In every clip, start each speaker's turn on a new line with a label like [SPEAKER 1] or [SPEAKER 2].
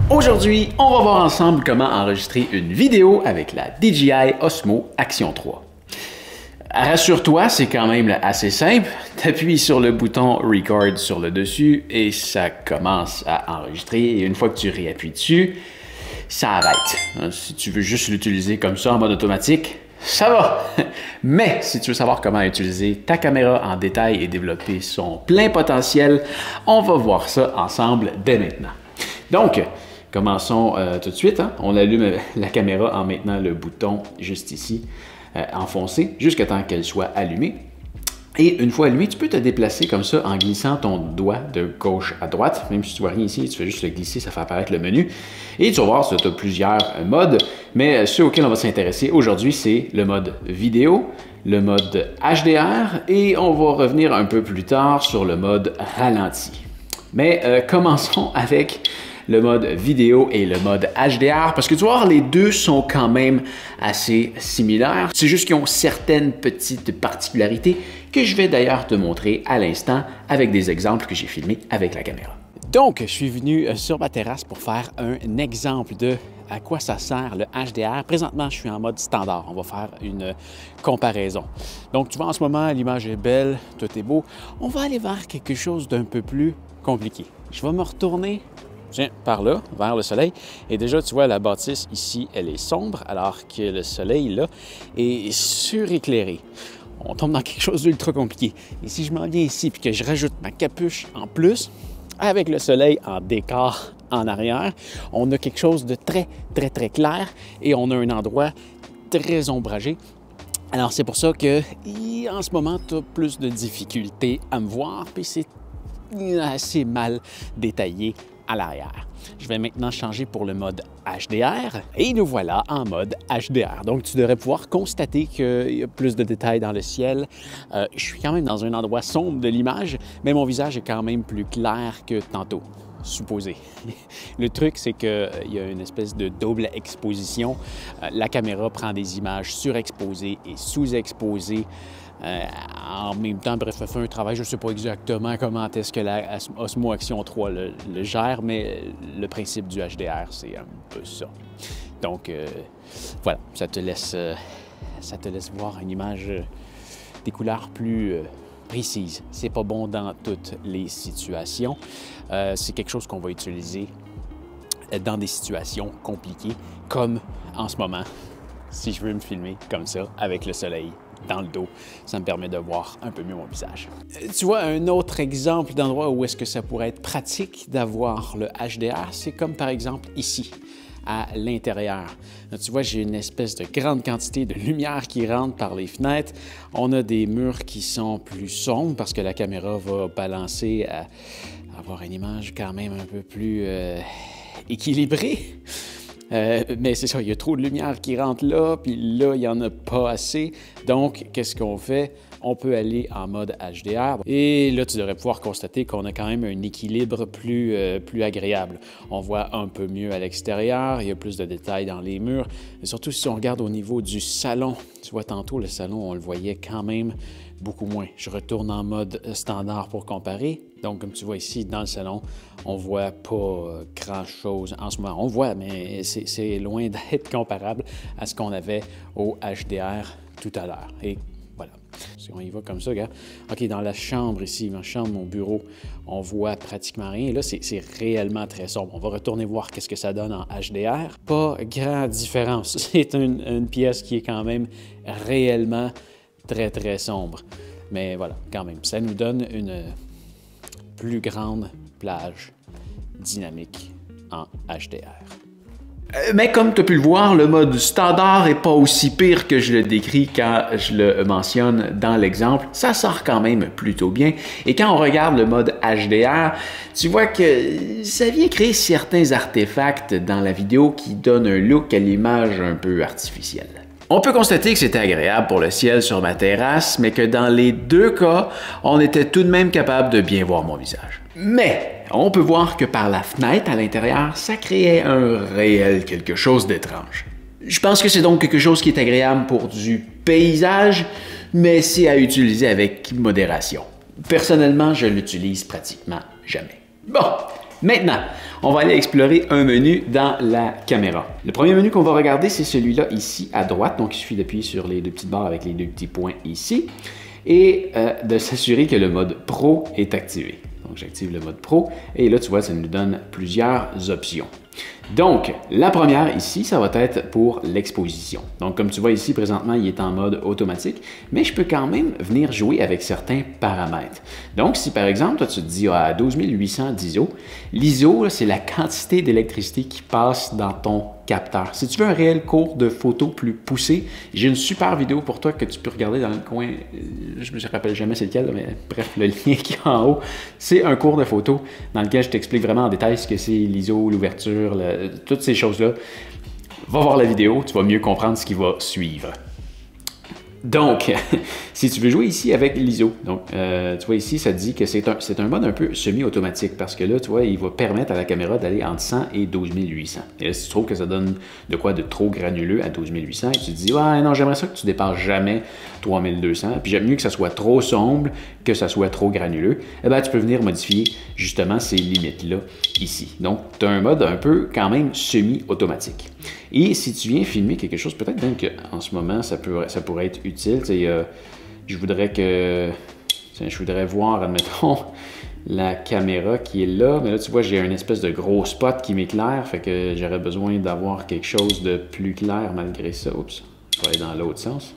[SPEAKER 1] Aujourd'hui, on va voir ensemble comment enregistrer une vidéo avec la DJI Osmo Action 3. Rassure-toi, c'est quand même assez simple. Tu appuies sur le bouton Record sur le dessus et ça commence à enregistrer. Et une fois que tu réappuies dessus, ça arrête. Si tu veux juste l'utiliser comme ça en mode automatique, ça va. Mais si tu veux savoir comment utiliser ta caméra en détail et développer son plein potentiel, on va voir ça ensemble dès maintenant. Donc, commençons tout de suite. On allume la caméra en maintenant le bouton juste ici, enfoncé, jusqu'à temps qu'elle soit allumée. Et une fois allumée, tu peux te déplacer comme ça en glissant ton doigt de gauche à droite. Même si tu vois rien ici, tu fais juste le glisser, ça fait apparaître le menu. Et tu vas voir, tu as plusieurs modes, mais ceux auxquels on va s'intéresser aujourd'hui, c'est le mode vidéo, le mode HDR, et on va revenir un peu plus tard sur le mode ralenti. Mais commençons avec le mode vidéo et le mode HDR, parce que tu vois, les deux sont quand même assez similaires. C'est juste qu'ils ont certaines petites particularités que je vais d'ailleurs te montrer à l'instant avec des exemples que j'ai filmés avec la caméra. Donc, je suis venu sur ma terrasse pour faire un exemple de à quoi ça sert le HDR. Présentement, je suis en mode standard. On va faire une comparaison. Donc, tu vois, en ce moment, l'image est belle, tout est beau. On va aller vers quelque chose d'un peu plus compliqué. Je vais me retourner par là, vers le soleil. Et déjà, tu vois, la bâtisse ici, elle est sombre, alors que le soleil, là, est suréclairé. On tombe dans quelque chose d'ultra compliqué. Et si je m'en viens ici, puis que je rajoute ma capuche en plus, avec le soleil en décor en arrière, on a quelque chose de très clair et on a un endroit très ombragé. Alors, c'est pour ça que, en ce moment, tu as plus de difficultés à me voir, puis c'est assez mal détaillé à l'arrière. Je vais maintenant changer pour le mode HDR et nous voilà en mode HDR. Donc, tu devrais pouvoir constater qu'il y a plus de détails dans le ciel. Je suis quand même dans un endroit sombre de l'image, mais mon visage est quand même plus clair que tantôt, supposé. Le truc, c'est qu'il y a une espèce de double exposition. La caméra prend des images surexposées et sous-exposées. En même temps, bref, elle fait un travail, je ne sais pas exactement comment est-ce que la Osmo Action 3 le gère, mais le principe du HDR, c'est un peu ça. Donc, voilà, ça te laisse voir une image des couleurs plus précises. C'est pas bon dans toutes les situations. C'est quelque chose qu'on va utiliser dans des situations compliquées, comme en ce moment, si je veux me filmer comme ça, avec le soleil dans le dos, ça me permet de voir un peu mieux mon visage. Tu vois, un autre exemple d'endroit où est-ce que ça pourrait être pratique d'avoir le HDR, c'est comme par exemple ici, à l'intérieur. Tu vois, j'ai une espèce de grande quantité de lumière qui rentre par les fenêtres. On a des murs qui sont plus sombres parce que la caméra va balancer à avoir une image quand même un peu plus équilibrée. Mais c'est ça, il y a trop de lumière qui rentre là, puis là, il n'y en a pas assez. Donc, qu'est-ce qu'on fait? On peut aller en mode HDR. Et là, tu devrais pouvoir constater qu'on a quand même un équilibre plus agréable. On voit un peu mieux à l'extérieur, il y a plus de détails dans les murs. Et surtout, si on regarde au niveau du salon, tu vois, tantôt, le salon, on le voyait quand même beaucoup moins. Je retourne en mode standard pour comparer. Donc, comme tu vois ici, dans le salon, on voit pas grand-chose en ce moment. On voit, mais c'est loin d'être comparable à ce qu'on avait au HDR tout à l'heure. Et voilà. Si on y va comme ça, regarde. OK, dans la chambre ici, ma chambre, mon bureau, on voit pratiquement rien. Et là, c'est réellement très sombre. On va retourner voir qu'est-ce que ça donne en HDR. Pas grande différence. C'est une pièce qui est quand même réellement très sombre. Mais voilà, quand même, ça nous donne une plus grande plage dynamique en HDR. Mais comme tu as pu le voir, le mode standard n'est pas aussi pire que je le décris quand je le mentionne dans l'exemple. Ça sort quand même plutôt bien. Et quand on regarde le mode HDR, tu vois que ça vient créer certains artefacts dans la vidéo qui donnent un look à l'image un peu artificiel. On peut constater que c'était agréable pour le ciel sur ma terrasse, mais que dans les deux cas, on était tout de même capable de bien voir mon visage. Mais on peut voir que par la fenêtre à l'intérieur, ça créait un réel quelque chose d'étrange. Je pense que c'est donc quelque chose qui est agréable pour du paysage, mais c'est à utiliser avec modération. Personnellement, je l'utilise pratiquement jamais. Bon, Maintenant, on va aller explorer un menu dans la caméra. Le premier menu qu'on va regarder, c'est celui-là ici à droite. Donc, il suffit d'appuyer sur les deux petites barres avec les deux petits points ici et de s'assurer que le mode Pro est activé. Donc, j'active le mode Pro et là, tu vois, ça nous donne plusieurs options. Donc, la première ici, ça va être pour l'exposition. Donc, comme tu vois ici, présentement, il est en mode automatique, mais je peux quand même venir jouer avec certains paramètres. Donc, si par exemple, toi, tu te dis à 12800 d'ISO, l'ISO, c'est la quantité d'électricité qui passe dans ton capteur. Si tu veux un réel cours de photo plus poussé, j'ai une super vidéo pour toi que tu peux regarder dans le coin. Je me rappelle jamais c'est lequel, mais bref, le lien qui est en haut, c'est un cours de photo dans lequel je t'explique vraiment en détail ce que c'est l'ISO, l'ouverture, toutes ces choses-là. Va voir la vidéo, tu vas mieux comprendre ce qui va suivre. Donc, si tu veux jouer ici avec l'ISO, donc tu vois ici, ça te dit que c'est un mode un peu semi-automatique parce que là, tu vois, il va permettre à la caméra d'aller entre 100 et 12800. Et là, si tu trouves que ça donne de quoi de trop granuleux à 12800 et tu te dis, ouais, non, j'aimerais ça que tu dépasses jamais 3200, puis j'aime mieux que ça soit trop sombre que ça soit trop granuleux, eh bien, tu peux venir modifier justement ces limites-là ici. Donc, tu as un mode un peu quand même semi-automatique. Et si tu viens filmer quelque chose, peut-être même qu'en ce moment, ça pourrait être utile. Je voudrais voir, admettons, la caméra qui est là. Mais là, tu vois, j'ai un espèce de gros spot qui m'éclaire. Fait que j'aurais besoin d'avoir quelque chose de plus clair malgré ça. Oups, je vais aller dans l'autre sens.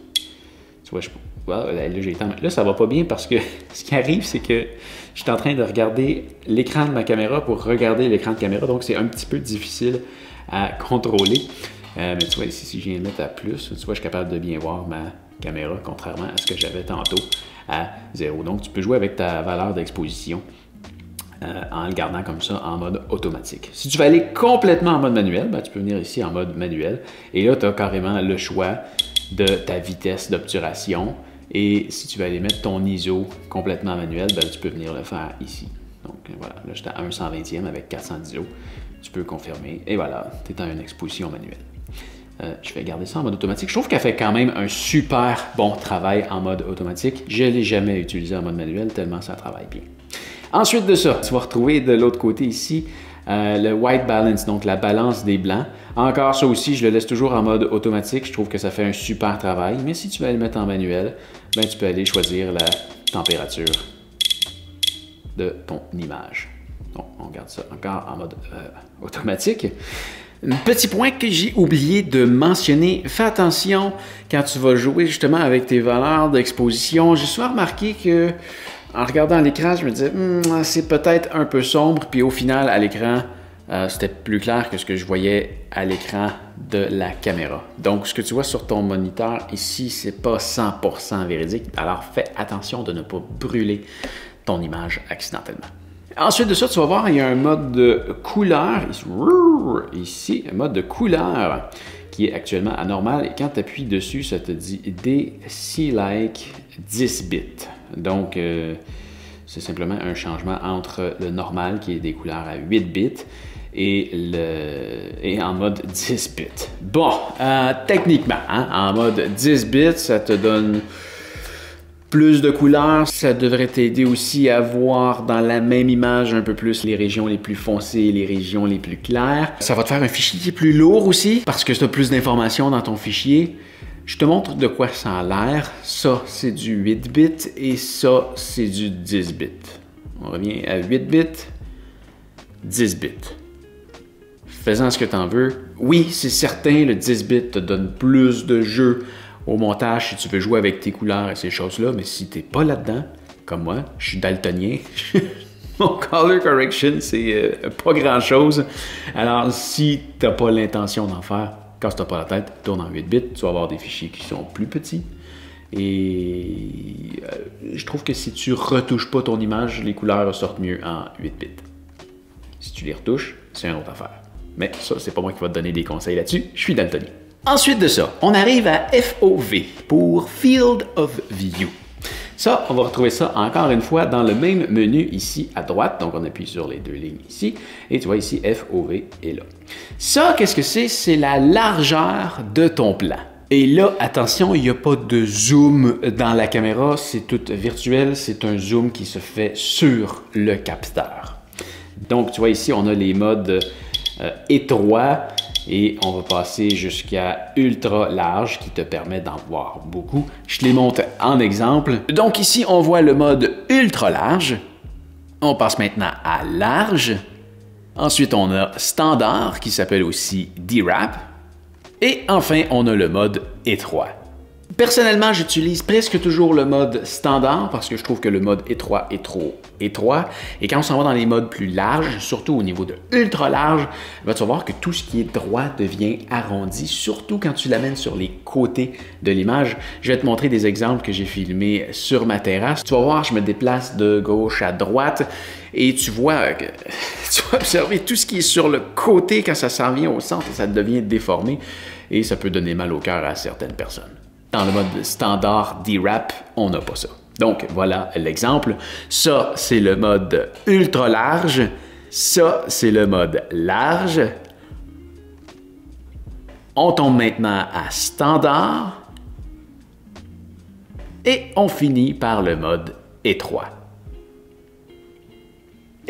[SPEAKER 1] Tu vois, là, ça va pas bien parce que ce qui arrive, c'est que je suis en train de regarder l'écran de ma caméra pour regarder l'écran de caméra. Donc, c'est un petit peu difficile à contrôler. Mais tu vois, ici, si je viens de mettre à plus, tu vois, je suis capable de bien voir ma caméra, contrairement à ce que j'avais tantôt à 0. Donc, tu peux jouer avec ta valeur d'exposition en le gardant comme ça en mode automatique. Si tu veux aller complètement en mode manuel, ben, tu peux venir ici en mode manuel. Et là, tu as carrément le choix de ta vitesse d'obturation. Et si tu veux aller mettre ton ISO complètement manuel, ben, tu peux venir le faire ici. Donc, voilà, là, j'étais à 1/120e avec 400 d'ISO. Tu peux confirmer et voilà, tu es en une exposition manuelle. Je vais garder ça en mode automatique. Je trouve qu'elle fait quand même un super bon travail en mode automatique. Je ne l'ai jamais utilisé en mode manuel tellement ça travaille bien. Ensuite de ça, tu vas retrouver de l'autre côté ici le white balance, donc la balance des blancs. Encore ça aussi, je le laisse toujours en mode automatique. Je trouve que ça fait un super travail. Mais si tu veux le mettre en manuel, ben, tu peux aller choisir la température de ton image. Donc, on garde ça encore en mode automatique. Un petit point que j'ai oublié de mentionner, fais attention quand tu vas jouer justement avec tes valeurs d'exposition. J'ai souvent remarqué que en regardant l'écran, je me disais c'est peut-être un peu sombre, puis au final, à l'écran, c'était plus clair que ce que je voyais à l'écran de la caméra. Donc, ce que tu vois sur ton moniteur ici, c'est pas 100% véridique. Alors, fais attention de ne pas brûler ton image accidentellement. Ensuite de ça, tu vas voir, il y a un mode de couleur, ici, un mode de couleur qui est actuellement anormal. Et quand tu appuies dessus, ça te dit DC like 10 bits. Donc, c'est simplement un changement entre le normal, qui est des couleurs à 8 bits, et en mode 10 bits. Bon, techniquement, hein, en mode 10 bits, ça te donne plus de couleurs. Ça devrait t'aider aussi à voir dans la même image un peu plus les régions les plus foncées, les régions les plus claires. Ça va te faire un fichier qui est plus lourd aussi parce que tu as plus d'informations dans ton fichier. Je te montre de quoi ça a l'air. Ça, c'est du 8 bits et ça, c'est du 10 bits. On revient à 8 bits, 10 bits. Fais-en ce que tu en veux. Oui, c'est certain, le 10 bits te donne plus de jeu au montage si tu veux jouer avec tes couleurs et ces choses-là, mais si tu n'es pas là-dedans, comme moi, je suis daltonien, mon color correction, c'est pas grand-chose. Alors, si tu n'as pas l'intention d'en faire, casse-toi pas la tête, tourne en 8 bits, tu vas avoir des fichiers qui sont plus petits. Et je trouve que si tu retouches pas ton image, les couleurs ressortent mieux en 8 bits. Si tu les retouches, c'est une autre affaire. Mais ça, c'est pas moi qui va te donner des conseils là-dessus, je suis daltonien. Ensuite de ça, on arrive à FOV pour Field of View. Ça, on va retrouver ça encore une fois dans le même menu ici à droite. Donc, on appuie sur les deux lignes ici. Et tu vois ici, FOV est là. Ça, qu'est-ce que c'est? C'est la largeur de ton plan. Et là, attention, il n'y a pas de zoom dans la caméra. C'est tout virtuel. C'est un zoom qui se fait sur le capteur. Donc, tu vois ici, on a les modes étroits et on va passer jusqu'à ultra large qui te permet d'en voir beaucoup. Je te les montre en exemple. Donc ici, on voit le mode ultra large. On passe maintenant à large. Ensuite, on a standard qui s'appelle aussi D-Wrap. Et enfin, on a le mode étroit. Personnellement, j'utilise presque toujours le mode standard parce que je trouve que le mode étroit est trop étroit. Et quand on s'en va dans les modes plus larges, surtout au niveau de ultra large, tu vas voir que tout ce qui est droit devient arrondi, surtout quand tu l'amènes sur les côtés de l'image. Je vais te montrer des exemples que j'ai filmés sur ma terrasse. Tu vas voir, je me déplace de gauche à droite et tu vois que tu vas observer tout ce qui est sur le côté quand ça s'en vient au centre, ça devient déformé et ça peut donner mal au cœur à certaines personnes. Dans le mode standard D-Wrap, on n'a pas ça. Donc, voilà l'exemple. Ça, c'est le mode ultra large. Ça, c'est le mode large. On tombe maintenant à standard. Et on finit par le mode étroit.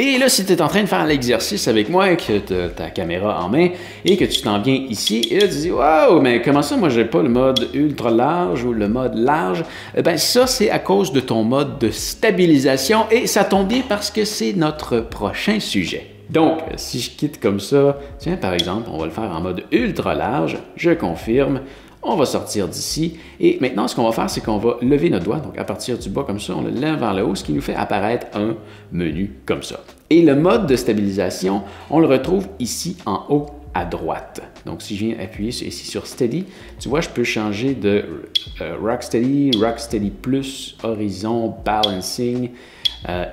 [SPEAKER 1] Et là, si tu es en train de faire l'exercice avec moi, que tu as ta caméra en main et que tu t'en viens ici, et là, tu dis « Wow, mais comment ça, moi, j'ai pas le mode ultra large ou le mode large? » Eh bien, ça, c'est à cause de ton mode de stabilisation et ça tombe bien parce que c'est notre prochain sujet. Donc, si je quitte comme ça, tiens, par exemple, on va le faire en mode ultra large, je confirme. On va sortir d'ici et maintenant, ce qu'on va faire, c'est qu'on va lever notre doigt. Donc, à partir du bas comme ça, on le lève vers le haut, ce qui nous fait apparaître un menu comme ça. Et le mode de stabilisation, on le retrouve ici en haut à droite. Donc, si je viens appuyer ici sur Steady, tu vois, je peux changer de Rock Plus, Horizon, Balancing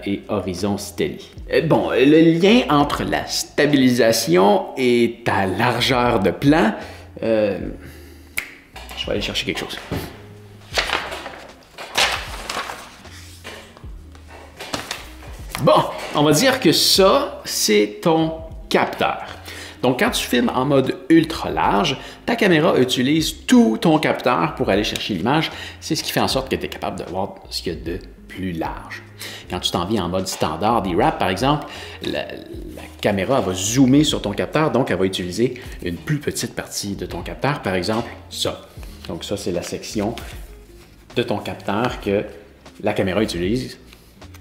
[SPEAKER 1] et Horizon Steady. Bon, le lien entre la stabilisation et ta largeur de plan, je vais aller chercher quelque chose. Bon, on va dire que ça, c'est ton capteur. Donc, quand tu filmes en mode ultra large, ta caméra utilise tout ton capteur pour aller chercher l'image. C'est ce qui fait en sorte que tu es capable de voir ce qu'il y a de plus large. Quand tu t'en viens en mode standard D-Wrap, par exemple, la caméra va zoomer sur ton capteur, donc elle va utiliser une plus petite partie de ton capteur, par exemple ça. Donc ça, c'est la section de ton capteur que la caméra utilise,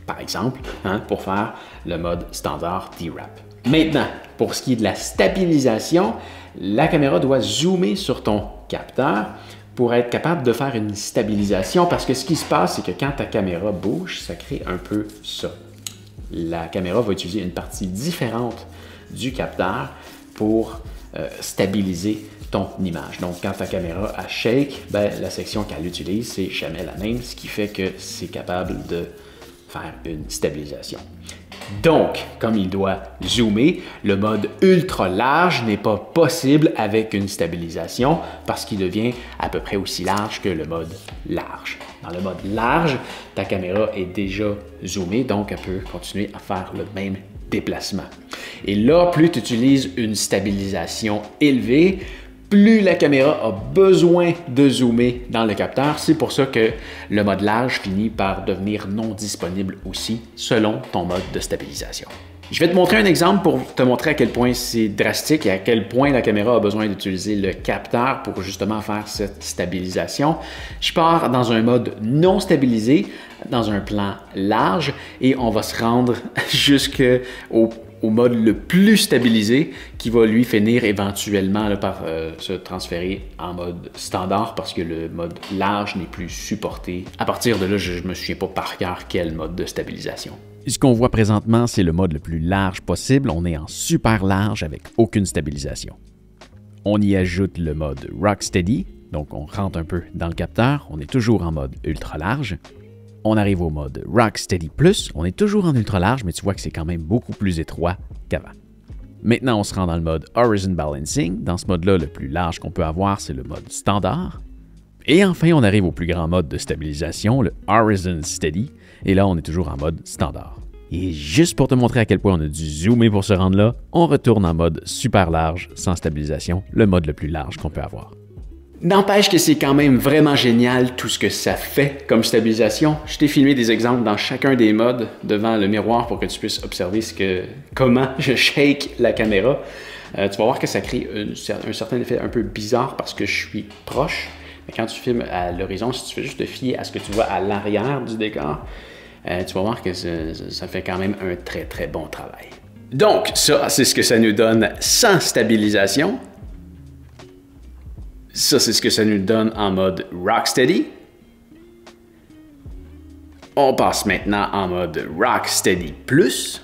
[SPEAKER 1] par exemple, pour faire le mode standard D-Wrap. Maintenant, pour ce qui est de la stabilisation, la caméra doit zoomer sur ton capteur pour être capable de faire une stabilisation parce que ce qui se passe, c'est que quand ta caméra bouge, ça crée un peu ça. La caméra va utiliser une partie différente du capteur pour stabiliser ton image. Donc, quand ta caméra a shake, la section qu'elle utilise, c'est jamais la même, ce qui fait que c'est capable de faire une stabilisation. Donc, comme il doit zoomer, le mode ultra large n'est pas possible avec une stabilisation parce qu'il devient à peu près aussi large que le mode large. Dans le mode large, ta caméra est déjà zoomée, donc elle peut continuer à faire le même déplacement. Et là, plus tu utilises une stabilisation élevée, plus la caméra a besoin de zoomer dans le capteur. C'est pour ça que le mode large finit par devenir non disponible aussi selon ton mode de stabilisation. Je vais te montrer un exemple pour te montrer à quel point c'est drastique et à quel point la caméra a besoin d'utiliser le capteur pour justement faire cette stabilisation. Je pars dans un mode non stabilisé, dans un plan large et on va se rendre jusqu'au mode le plus stabilisé qui va lui finir éventuellement par se transférer en mode standard parce que le mode large n'est plus supporté. À partir de là, je ne me souviens pas par cœur quel mode de stabilisation.
[SPEAKER 2] Ce qu'on voit présentement, c'est le mode le plus large possible. On est en super large avec aucune stabilisation. On y ajoute le mode Rocksteady, donc on rentre un peu dans le capteur. On est toujours en mode ultra large. On arrive au mode Rocksteady Plus. On est toujours en ultra large, mais tu vois que c'est quand même beaucoup plus étroit qu'avant. Maintenant, on se rend dans le mode Horizon Balancing. Dans ce mode-là, le plus large qu'on peut avoir, c'est le mode standard. Et enfin, on arrive au plus grand mode de stabilisation, le Horizon Steady. Et là, on est toujours en mode standard. Et juste pour te montrer à quel point on a dû zoomer pour se rendre là, on retourne en mode super large, sans stabilisation, le mode le plus large qu'on peut avoir.
[SPEAKER 1] N'empêche que c'est quand même vraiment génial tout ce que ça fait comme stabilisation. Je t'ai filmé des exemples dans chacun des modes devant le miroir pour que tu puisses observer comment je shake la caméra. Tu vas voir que ça crée un certain effet un peu bizarre parce que je suis proche. Mais quand tu filmes à l'horizon, si tu fais juste te fier à ce que tu vois à l'arrière du décor, tu vas voir que ça fait quand même un très très bon travail. Donc ça, c'est ce que ça nous donne sans stabilisation. Ça, c'est ce que ça nous donne en mode Rocksteady. On passe maintenant en mode Rocksteady Plus.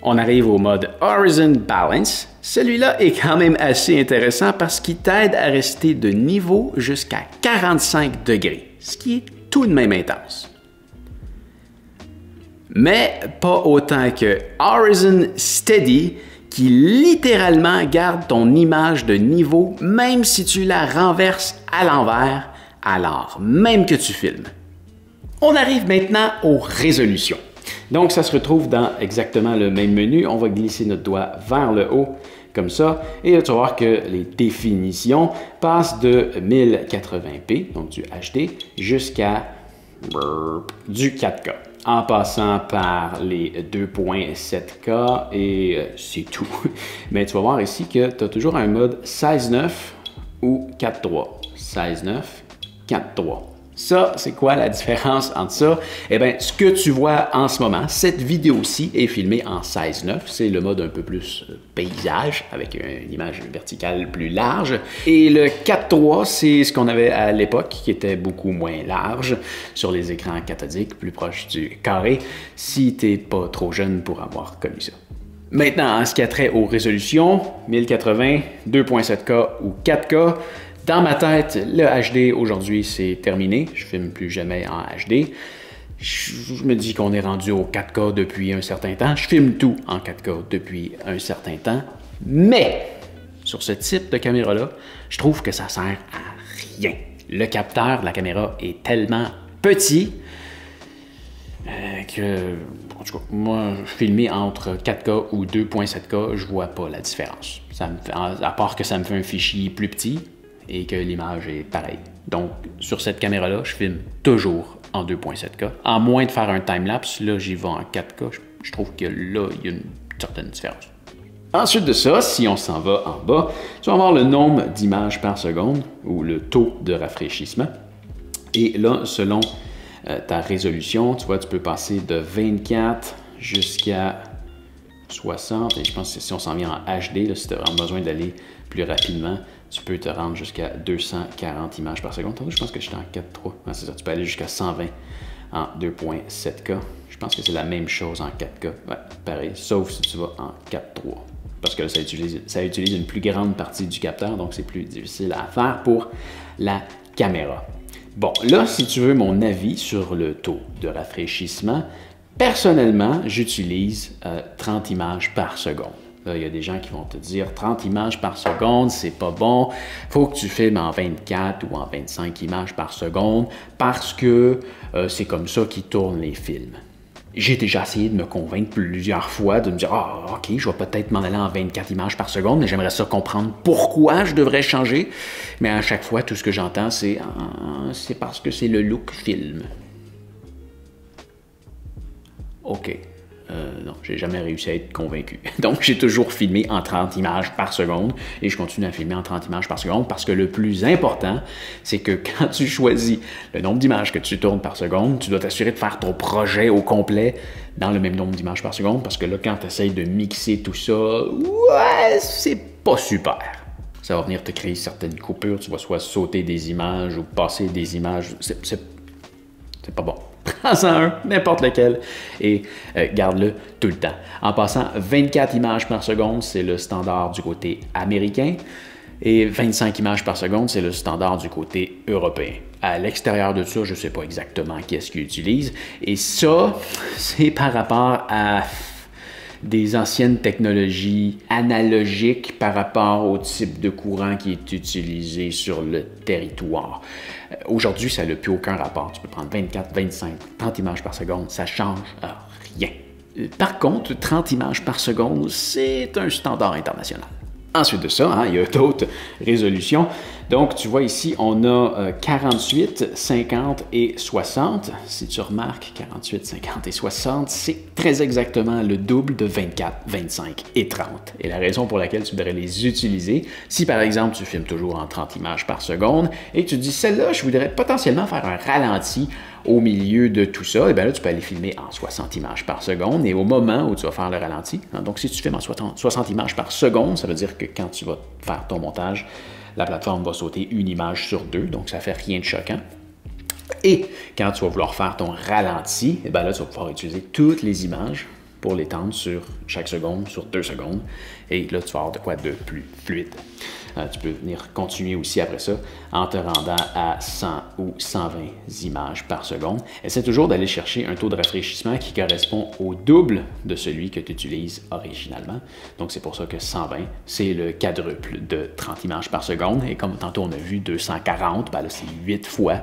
[SPEAKER 1] On arrive au mode Horizon Balance. Celui-là est quand même assez intéressant parce qu'il t'aide à rester de niveau jusqu'à 45 degrés, ce qui est tout de même intense. Mais pas autant que Horizon Steady, qui littéralement garde ton image de niveau même si tu la renverses à l'envers, alors même que tu filmes. On arrive maintenant aux résolutions. Donc ça se retrouve dans exactement le même menu. On va glisser notre doigt vers le haut comme ça et là, tu vas voir que les définitions passent de 1080p, donc du HD, jusqu'à du 4K. En passant par les 2.7K et c'est tout. Mais tu vas voir ici que tu as toujours un mode 16:9 ou 4:3. 16:9, 4:3. Ça, c'est quoi la différence entre ça? Eh bien, ce que tu vois en ce moment, cette vidéo-ci est filmée en 16:9. C'est le mode un peu plus paysage, avec une image verticale plus large. Et le 4:3, c'est ce qu'on avait à l'époque, qui était beaucoup moins large, sur les écrans cathodiques, plus proche du carré, si tu n'es pas trop jeune pour avoir connu ça. Maintenant, en ce qui a trait aux résolutions, 1080, 2.7K ou 4K, dans ma tête, le HD aujourd'hui, c'est terminé. Je ne filme plus jamais en HD. Je me dis qu'on est rendu au 4K depuis un certain temps. Je filme tout en 4K depuis un certain temps. Mais, sur ce type de caméra-là, je trouve que ça sert à rien. Le capteur de la caméra est tellement petit que, en tout cas, moi, filmer entre 4K ou 2.7K, je vois pas la différence. À part que ça me fait un fichier plus petit, et que l'image est pareille. Donc, sur cette caméra-là, je filme toujours en 2.7K. À moins de faire un time-lapse, là, j'y vais en 4K. Je trouve que là, il y a une certaine différence. Ensuite de ça, si on s'en va en bas, tu vas avoir le nombre d'images par seconde, ou le taux de rafraîchissement. Et là, selon ta résolution, tu vois, tu peux passer de 24 jusqu'à 60. Et je pense que si on s'en vient en HD, là, si tu as vraiment besoin d'aller plus rapidement, tu peux te rendre jusqu'à 240 images par seconde. Je pense que j'étais en 4.3. Ah, c'est ça, tu peux aller jusqu'à 120 en 2.7K. Je pense que c'est la même chose en 4K. Ouais, pareil, sauf si tu vas en 4.3. Parce que là, ça utilise une plus grande partie du capteur, donc c'est plus difficile à faire pour la caméra. Bon, là, si tu veux mon avis sur le taux de rafraîchissement, personnellement, j'utilise 30 images par seconde. Là, il y a des gens qui vont te dire 30 images par seconde, c'est pas bon. Il faut que tu filmes en 24 ou en 25 images par seconde parce que c'est comme ça qu'ils tournent les films. J'ai déjà essayé de me convaincre plusieurs fois, de me dire « Ah, OK, je vais peut-être m'en aller en 24 images par seconde, mais j'aimerais ça comprendre pourquoi je devrais changer. » Mais à chaque fois, tout ce que j'entends, c'est « c'est parce que c'est le look film. » OK. Non, j'ai jamais réussi à être convaincu. Donc, j'ai toujours filmé en 30 images par seconde et je continue à filmer en 30 images par seconde parce que le plus important, c'est que quand tu choisis le nombre d'images que tu tournes par seconde, tu dois t'assurer de faire ton projet au complet dans le même nombre d'images par seconde parce que là, quand tu essayes de mixer tout ça, ouais, c'est pas super. Ça va venir te créer certaines coupures, tu vas soit sauter des images ou passer des images, c'est pas bon. Prends-en un, n'importe lequel, et garde-le tout le temps. En passant, 24 images par seconde, c'est le standard du côté américain, et 25 images par seconde, c'est le standard du côté européen. À l'extérieur de ça, je ne sais pas exactement qu'est-ce qu'ils utilisent, et ça, c'est par rapport à des anciennes technologies analogiques par rapport au type de courant qui est utilisé sur le territoire. Aujourd'hui, ça n'a plus aucun rapport. Tu peux prendre 24, 25, 30 images par seconde, ça ne change rien. Par contre, 30 images par seconde, c'est un standard international. Ensuite de ça, hein, il y a d'autres résolutions. Donc, tu vois ici, on a 48, 50 et 60. Si tu remarques, 48, 50 et 60, c'est très exactement le double de 24, 25 et 30. Et la raison pour laquelle tu devrais les utiliser, si par exemple, tu filmes toujours en 30 images par seconde et que tu te dis, celle-là, je voudrais potentiellement faire un ralenti au milieu de tout ça, et bien là, tu peux aller filmer en 60 images par seconde et au moment où tu vas faire le ralenti, hein, donc si tu filmes en 60 images par seconde, ça veut dire que quand tu vas faire ton montage, la plateforme va sauter une image sur deux, donc ça fait rien de choquant. Et quand tu vas vouloir faire ton ralenti, et bien là, tu vas pouvoir utiliser toutes les images pour l'étendre sur chaque seconde, sur 2 secondes. Et là, tu vas avoir de quoi de plus fluide. Tu peux venir continuer aussi après ça en te rendant à 100 ou 120 images par seconde. Essaie toujours d'aller chercher un taux de rafraîchissement qui correspond au double de celui que tu utilises originalement. Donc, c'est pour ça que 120, c'est le quadruple de 30 images par seconde. Et comme tantôt on a vu 240, ben là, c'est 8 fois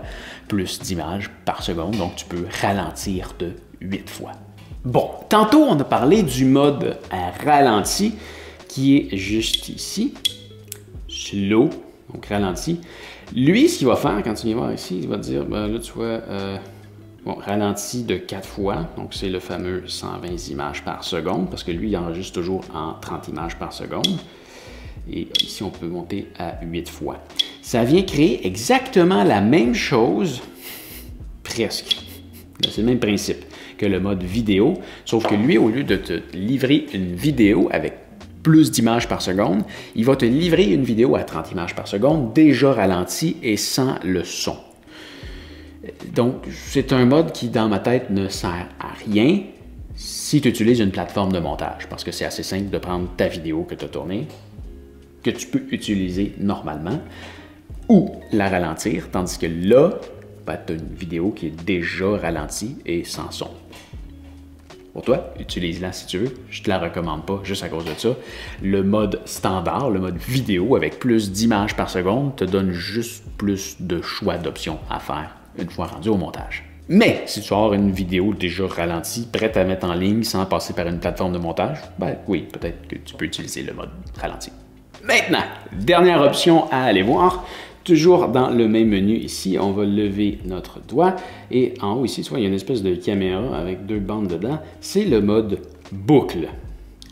[SPEAKER 1] plus d'images par seconde. Donc, tu peux ralentir de 8 fois. Bon, tantôt, on a parlé du mode à ralenti qui est juste ici. Slow, donc ralenti. Lui, ce qu'il va faire quand tu viens voir ici, il va te dire, ben là, tu vois, bon, ralenti de 4 fois, donc c'est le fameux 120 images par seconde, parce que lui, il enregistre toujours en 30 images par seconde. Et ici, on peut monter à 8 fois. Ça vient créer exactement la même chose, presque. C'est le même principe que le mode vidéo, sauf que lui, au lieu de te livrer une vidéo avec plus d'images par seconde, il va te livrer une vidéo à 30 images par seconde, déjà ralentie et sans le son. Donc, c'est un mode qui, dans ma tête, ne sert à rien si tu utilises une plateforme de montage, parce que c'est assez simple de prendre ta vidéo que tu as tournée, que tu peux utiliser normalement, ou la ralentir, tandis que là, ben, tu as une vidéo qui est déjà ralentie et sans son. Pour toi, utilise-la si tu veux. Je ne te la recommande pas juste à cause de ça. Le mode standard, le mode vidéo avec plus d'images par seconde te donne juste plus de choix d'options à faire une fois rendu au montage. Mais si tu veux avoir une vidéo déjà ralentie, prête à mettre en ligne sans passer par une plateforme de montage, ben oui, peut-être que tu peux utiliser le mode ralenti. Maintenant, dernière option à aller voir. Toujours dans le même menu ici, on va lever notre doigt et en haut ici, tu vois, il y a une espèce de caméra avec 2 bandes dedans. C'est le mode boucle.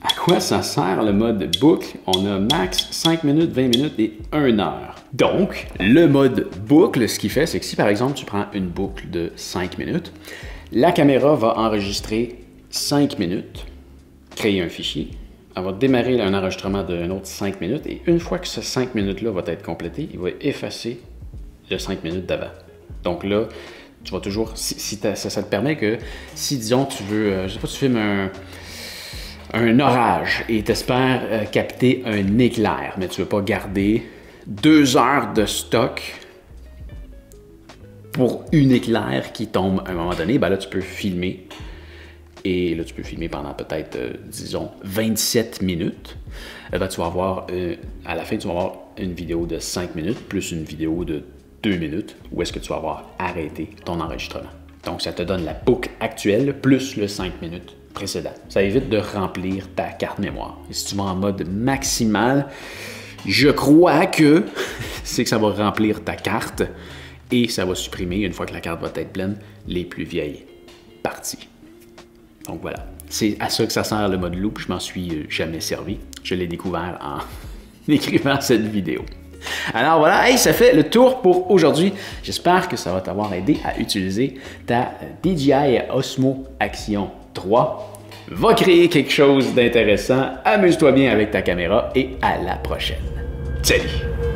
[SPEAKER 1] À quoi ça sert le mode boucle? On a max 5 minutes, 20 minutes et 1 heure. Donc, le mode boucle, ce qu'il fait, c'est que si par exemple tu prends une boucle de 5 minutes, la caméra va enregistrer 5 minutes, créer un fichier. Elle va démarrer un enregistrement d'un autre 5 minutes et une fois que ce 5 minutes-là va être complété, il va effacer le 5 minutes d'avant. Donc là, tu vas toujours, ça te permet que si, disons, tu veux, je sais pas, tu filmes un orage et tu espères capter un éclair, mais tu ne veux pas garder 2 heures de stock pour une éclair qui tombe à un moment donné, ben là, tu peux filmer. Et là, tu peux filmer pendant peut-être, disons, 27 minutes. Là, tu vas avoir, à la fin, tu vas avoir une vidéo de 5 minutes plus une vidéo de 2 minutes où est-ce que tu vas avoir arrêté ton enregistrement. Donc, ça te donne la boucle actuelle plus le 5 minutes précédent. Ça évite de remplir ta carte mémoire. Et si tu vas en mode maximal, je crois que c'est que ça va remplir ta carte et ça va supprimer, une fois que la carte va être pleine, les plus vieilles parties. Donc voilà, c'est à ça que ça sert le mode loop. Je m'en suis jamais servi. Je l'ai découvert en écrivant cette vidéo. Alors voilà, hey, ça fait le tour pour aujourd'hui. J'espère que ça va t'avoir aidé à utiliser ta DJI Osmo Action 3. Va créer quelque chose d'intéressant. Amuse-toi bien avec ta caméra et à la prochaine. Salut!